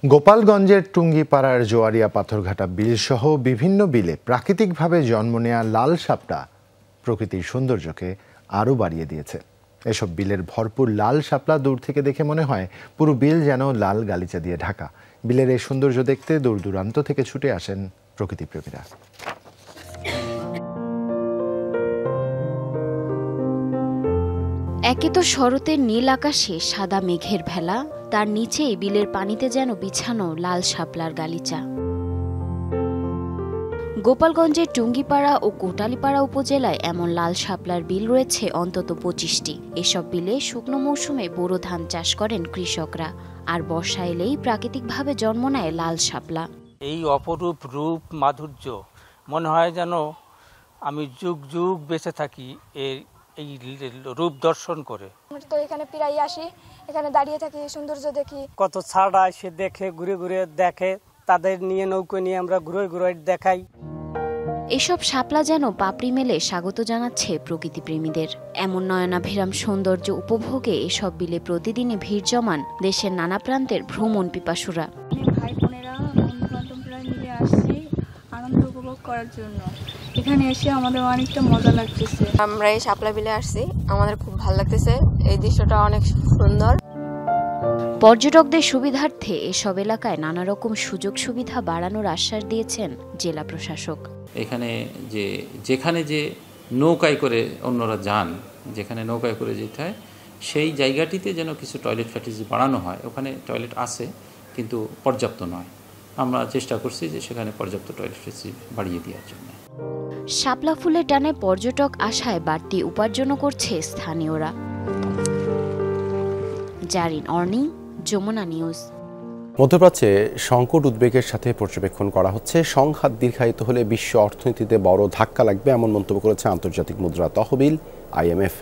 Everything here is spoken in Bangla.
গোপালগঞ্জের টুঙ্গিপাড়ার জোয়ারিয়া পাথরঘাটা বিল সহ বিভিন্ন বিলে প্রাকৃতিকভাবে জন্ম নেয়া লাল শাপলা প্রকৃতির সৌন্দর্যকে আরও বাড়িয়ে দিয়েছে। এসব বিলের ভরপুর লাল শাপলা দূর থেকে দেখে মনে হয় পুরো বিল যেন লাল গালিচা দিয়ে ঢাকা। বিলের এই সৌন্দর্য দেখতে দূর দূরান্ত থেকে ছুটে আসেন প্রকৃতিপ্রেমীরা। একে তো শরতের নীল আকাশে সাদা মেঘের ভেলা, তার নিচেই বিলের পানিতে যেন বিছানো লাল শাপলার গালিচা। গোপালগঞ্জের টুঙ্গিপাড়া ও কোটালীপাড়া উপজেলায় এমন লাল শাপলার বিল রয়েছে অন্তত 25টি। এসব বিলে শুকনো মৌসুমে বোরো ধান চাষ করেন কৃষকরা, আর বর্ষা এলেই প্রাকৃতিকভাবে জন্ম নেয় লাল শাপলা। এই অপরূপ রূপ মাধুর্য মনে হয় যেন আমি যুগ যুগ বেঁচে থাকি এই রূপ দর্শন করে। তো এখানে প্রায় আসি, এখানে দাঁড়িয়ে থাকি, সৌন্দর্য দেখি। কত ছাড়া এসে দেখে, ঘুরে ঘুরে দেখে, তাদের নিয়ে নৌকো নিয়ে আমরা ঘুরে ঘুরে দেখাই। এসব শাপলা যেন পাপড়ি মেলে স্বাগত জানাচ্ছে প্রকৃতিপ্রেমীদের। এমন নয়নাভিরাম সৌন্দর্য উপভোগে এসব বিলে প্রতিদিনই ভিড় জমান দেশের নানা প্রান্তের ভ্রমণ পিপাসুরা। ভাই বোনেরা, বন্ধু বান্ধবরা মিলে আসছি আনন্দ উপভোগ করার জন্য। এখানে এসে আমাদের অনেকটা মজা লাগতেছে। আমরা এই শাপলা বিলে আসছি, আমাদের খুব ভালো লাগতেছে। এই দৃশ্যটা অনেক সুন্দর। পর্যটকদের সুবিধার্থে এসব এলাকায় নানা রকম সুযোগ সুবিধা বাড়ানোর আশ্বাস দিয়েছেন জেলা প্রশাসক। এখানে যেখানে যে নৌকায় করে অন্যরা যান, যেখানে নৌকায় করে যেতে হয় সেই জায়গাটিতে যেন কিছু টয়লেট ফ্যাসিলিটি বাড়ানো হয়। ওখানে টয়লেট আছে কিন্তু পর্যাপ্ত নয়। আমরা চেষ্টা করছি যে সেখানে পর্যাপ্ত টয়লেট ফ্যাসিলিটি বাড়িয়ে দেওয়ার জন্য। শাপলা ফুলের টানে পর্যটক আসায় বাড়তি উপার্জনও করছে স্থানীয়রা। জারিন অর্নি, যমুনা নিউজ। মধ্যপ্রাচ্যে সংকট উদ্বেগের সাথে পর্যবেক্ষণ করা হচ্ছে। সংঘাত দীর্ঘায়িত হলে বিশ্ব অর্থনীতিতে বড় ধাক্কা লাগবে, এমন মন্তব্য করেছে আন্তর্জাতিক মুদ্রা তহবিল IMF।